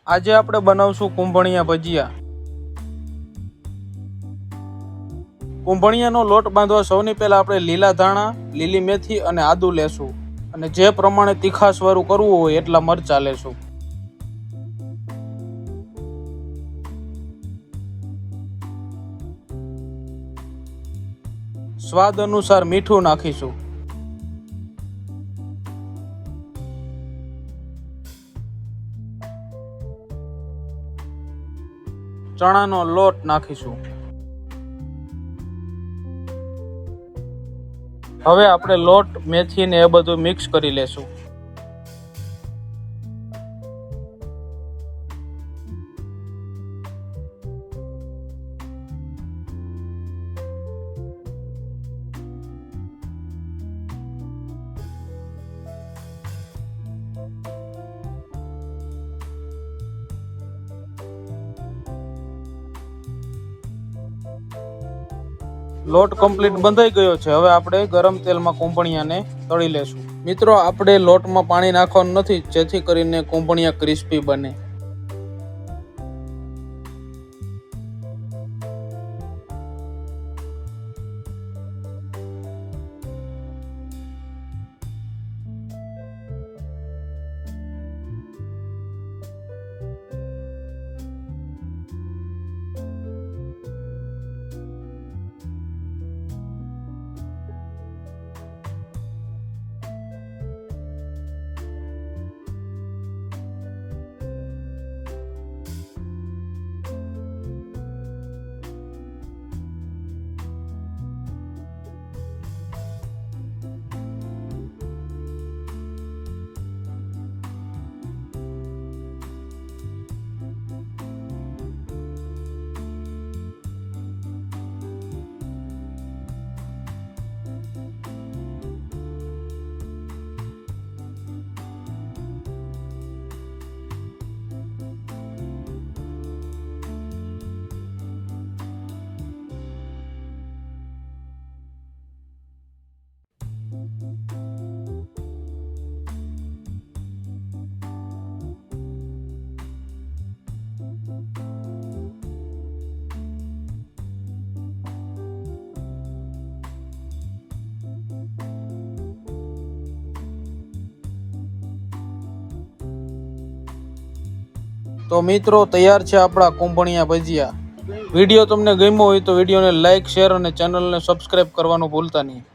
આજે આપણે બનાવશું કુંભણિયા ભજીયા। કુંભણિયાનો લોટ બાંધવા સૌથી પહેલા આપણે લીલા ધાણા, લીલી મેથી અને આદુ લેશું અને જે પ્રમાણે તીખાશ વાળું કરવું હોય એટલા મરચા લેશું। સ્વાદ અનુસાર મીઠું નાખીશું। ચણાનો લોટ નાખીશું। હવે આપણે લોટ, મેથી ને એ બધું મિક્સ કરી લેશું। લોટ કમ્પ્લીટ બંધાઈ ગયો છે। હવે આપણે ગરમ તેલમાં કુંભણિયાને તળી લેશું। મિત્રો, આપણે લોટમાં પાણી નાખવાનું નથી, જેથી કરીને કુંભણિયા ક્રિસ્પી બને। તો મિત્રો, તૈયાર છે આપણા કુંભણિયા ભજીયા। વિડીયો તમને ગમ્યો હોય તો વિડીયોને લાઇક, શેર અને ચેનલને સબસ્ક્રાઇબ કરવાનું ભૂલતા નહીં।